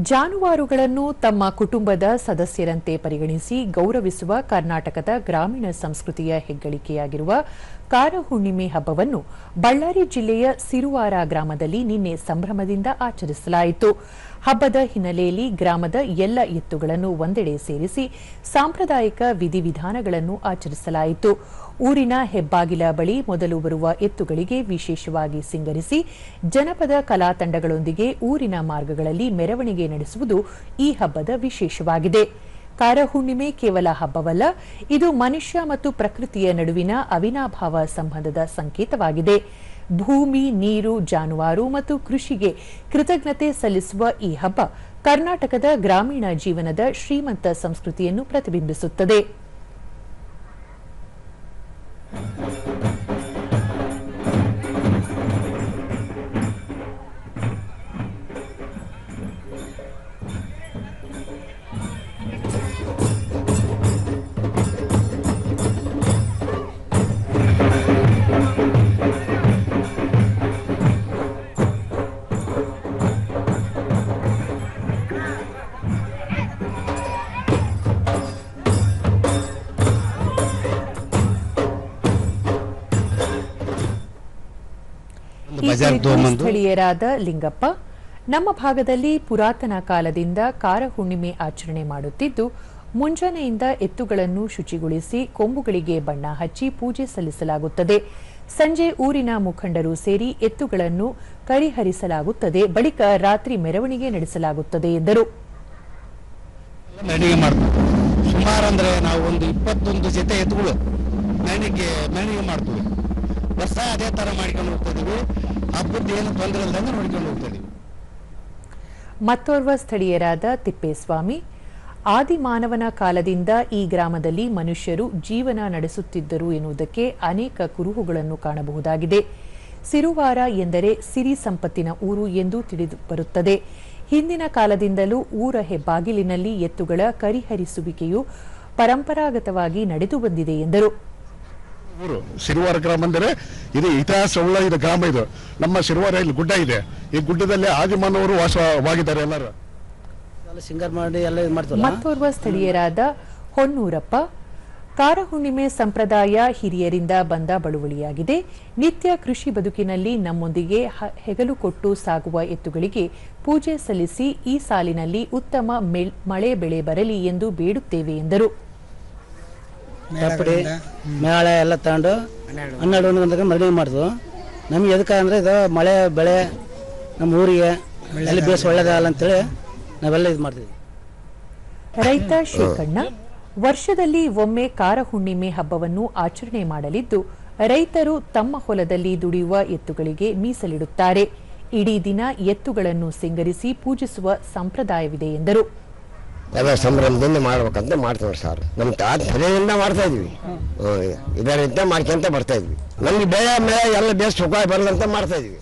ಜಾನುವಾರುಗಳನ್ನು ತಮ್ಮ ಕುಟುಂಬದ ಸದಸ್ಯರಂತೆ ಪರಿಗಣಿಸಿ ಗೌರವಿಸುವ ಕರ್ನಾಟಕದ ಗ್ರಾಮೀಣ ಸಂಸ್ಕೃತಿಯ ಹೆಗ್ಗಳಿಕೆಯಾಗಿರುವ ಕಾರಹುಣ್ಣಿಮೆ ಹಬ್ಬವನ್ನು ಬಳ್ಳಾರಿ ಜಿಲ್ಲೆಯ ಸಿರುವಾರ ಗ್ರಾಮದಲ್ಲಿ ನಿನ್ನೆ ಸಂಭ್ರಮದಿಂದ ಆಚರಿಸಲಾಯಿತು. ಹಬ್ಬದ ಹಿನ್ನೆಲೆಯಲ್ಲಿ ಗ್ರಾಮದ ಎಲ್ಲ ಎತ್ತುಗಳನ್ನು ಒಂದೆಡೆ ಸೇರಿಸಿ ಸಾಂಪ್ರದಾಯಿಕ ವಿಧಿವಿಧಾನಗಳನ್ನು ಆಚರಿಸಲಾಯಿತು. ಊರಿನ ಹೆಬ್ಬಾಗಿಲ ಬಳಿ ಮೊದಲು ಬರುವ ಎತ್ತುಗಳಿಗೆ ವಿಶೇಷವಾಗಿ ಸಿಂಗರಿಸಿ ಜನಪದ ಕಲಾ ತಂಡಗಳೊಂದಿಗೆ ಊರಿನ ಮಾರ್ಗಗಳಲ್ಲಿ ಮೆರವಣಿಗೆ ನಡೆಸುವುದು ಈ ಹಬ್ಬದ ವಿಶೇಷವಾಗಿದೆ. ಕಾರಹುಣ್ಣಿಮೆ ಕೇವಲ ಹಬ್ಬವಲ್ಲ, ಇದು ಮನುಷ್ಯ ಮತ್ತು ಪ್ರಕೃತಿಯ ನಡುವಿನ ಅವಿನಾಭಾವ ಸಂಬಂಧದ ಸಂಕೇತವಾಗಿದೆ. ಭೂಮಿ, ನೀರು, ಜಾನುವಾರು ಮತ್ತು ಕೃಷಿಗೆ ಕೃತಜ್ಞತೆ ಸಲ್ಲಿಸುವ ಈ ಹಬ್ಬ ಕರ್ನಾಟಕದ ಗ್ರಾಮೀಣ ಜೀವನದ ಶ್ರೀಮಂತ ಸಂಸ್ಕೃತಿಯನ್ನು ಪ್ರತಿಬಿಂಬಿಸುತ್ತದೆ. ಸ್ಥಳೀಯರಾದ ಲಿಂಗಪ್ಪ, ನಮ್ಮ ಭಾಗದಲ್ಲಿ ಪುರಾತನ ಕಾಲದಿಂದ ಕಾರಹುಣ್ಣಿಮೆ ಆಚರಣೆ ಮಾಡುತ್ತಿದ್ದು, ಮುಂಜಾನೆಯಿಂದ ಎತ್ತುಗಳನ್ನು ಶುಚಿಗೊಳಿಸಿ ಕೊಂಬುಗಳಿಗೆ ಬಣ್ಣ ಹಚ್ಚಿ ಪೂಜೆ ಸಲ್ಲಿಸಲಾಗುತ್ತದೆ. ಸಂಜೆ ಊರಿನ ಮುಖಂಡರು ಸೇರಿ ಎತ್ತುಗಳನ್ನು ಕರಿಹರಿಸಲಾಗುತ್ತದೆ. ಬಳಿಕ ರಾತ್ರಿ ಮೆರವಣಿಗೆ ನಡೆಸಲಾಗುತ್ತದೆ ಎಂದರು. ಸುಮಾರು ಅಂದ್ರೆ ನಾವು ಒಂದು 21 ಜೊತೆ ಎತ್ತುಗಳು ಮೆರವಣಿಗೆ ಮಾಡ್ತೀವಿ. ವರ್ಷ ಅದೇ ತರ ಮಾಡ್ಕೊಂಡು ಹೋಗ್ತಿದೀವಿ. ಹಬ್ಬದ ಏನು ತೊಂದರೆ ಇಲ್ಲದಂಗೆ ನೋಡ್ಕೊಂಡು ಹೋಗ್ತಿದೀವಿ. ಮತ್ತೋರ್ವ ಸ್ಥಳೀಯರಾದ ತಿಪ್ಪೇಸ್ವಾಮಿ, ಆದಿಮಾನವನ ಕಾಲದಿಂದ ಈ ಗ್ರಾಮದಲ್ಲಿ ಮನುಷ್ಯರು ಜೀವನ ನಡೆಸುತ್ತಿದ್ದರು ಎನ್ನುವುದಕ್ಕೆ ಅನೇಕ ಕುರುಹುಗಳನ್ನು ಕಾಣಬಹುದಾಗಿದೆ. ಸಿರುವಾರ ಎಂದರೆ ಸಿರಿ ಸಂಪತ್ತಿನ ಊರು ಎಂದು ತಿಳಿದು ಬರುತ್ತದೆ. ಹಿಂದಿನ ಕಾಲದಿಂದಲೂ ಊರ ಹೆಬ್ಬಾಗಿಲಿನಲ್ಲಿ ಎತ್ತುಗಳ ಕರಿಹರಿಸುವಿಕೆಯು ಪರಂಪರಾಗತವಾಗಿ ನಡೆದು ಬಂದಿದೆ ಎಂದರು. ಊರು ಸಿರುವಾರ ಗ್ರಾಮ ಅಂದರೆ ಇದು ಇತಿಹಾಸವುಳ್ಳ ಇದು ಗ್ರಾಮ. ಇದು ನಮ್ಮ ಸಿರುವಾರ ಇಲ್ಲಿ ಗುಡ್ಡ ಇದೆ. ಈ ಗುಡ್ಡದಲ್ಲಿ ಆದಿಮಾನವರು ವಾಸವಾಗಿದ್ದಾರೆ. ಎಲ್ಲರೂ ಸಿಂಗರ್ ಮಾಡಿ ಎಲ್ಲ ಮಾಡ್ತಾರೆ. ಮತ್ತೋರ್ವ ಸ್ಥಳೀಯರಾದ ಹೊನ್ನೂರಪ್ಪ, ಕಾರಹುಣ್ಣಿಮೆ ಸಂಪ್ರದಾಯ ಹಿರಿಯರಿಂದ ಬಂದ ಬಳುವಳಿಯಾಗಿದೆ. ನಿತ್ಯ ಕೃಷಿ ಬದುಕಿನಲ್ಲಿ ನಮ್ಮೊಂದಿಗೆ ಹೆಗಲು ಕೊಟ್ಟು ಸಾಗುವ ಎತ್ತುಗಳಿಗೆ ಪೂಜೆ ಸಲ್ಲಿಸಿ ಈ ಸಾಲಿನಲ್ಲಿ ಉತ್ತಮ ಮಳೆ ಬೆಳೆ ಬರಲಿ ಎಂದು ಬೇಡುತ್ತೇವೆ ಎಂದರು. ಮೇಳ ಎಲ್ಲ ತಗೊಂಡು 12 ಗಂಟೆಗೆ ಮೆರವಣಿಗೆ ಮಾಡಿದ್ವು. ನಮ್ಗೆ ಎದಕ್ಕೆ ಅಂದರೆ ಇದು ಮಳೆ ಬೆಳೆ ನಮ್ಮ ಊರಿಗೆ ಎಲ್ಲಿ ಬೇಸ್ ಒಳ್ಳೇದಲ್ಲ ಅಂತೇಳಿ ನಾವೆಲ್ಲ ಇದು ಮಾಡ್ತೀವಿ. ರೈತ ಶೇಖಣ್ಣ, ವರ್ಷದಲ್ಲಿ ಒಮ್ಮೆ ಕಾರಹುಣ್ಣಿಮೆ ಹಬ್ಬವನ್ನು ಆಚರಣೆ ಮಾಡಲಿದ್ದು, ರೈತರು ತಮ್ಮ ಹೊಲದಲ್ಲಿ ದುಡಿಯುವ ಎತ್ತುಗಳಿಗೆ ಮೀಸಲಿಡುತ್ತಾರೆ. ಇಡೀ ದಿನ ಎತ್ತುಗಳನ್ನು ಸಿಂಗರಿಸಿ ಪೂಜಿಸುವ ಸಂಪ್ರದಾಯವಿದೆ ಎಂದರು. ಎಲ್ಲ ಸಂಭ್ರಮದಿಂದ ಮಾಡ್ಬೇಕಂತ ಮಾಡ್ತೀವಿ ಸರ್. ನಮ್ಮ ತಾತದಿಂದ ಮಾಡ್ತಾ ಇದ್ವಿ. ಇದರಿಂದ ಮಾಡ್ಕೊಂತ ಬರ್ತಾ ಇದ್ವಿ. ನಮ್ಗೆ ಬೆಳೆ ಎಲ್ಲ ಬೇಸ್ ಸುಖ ಬರಲಂತ ಮಾಡ್ತಾ ಇದ್ವಿ.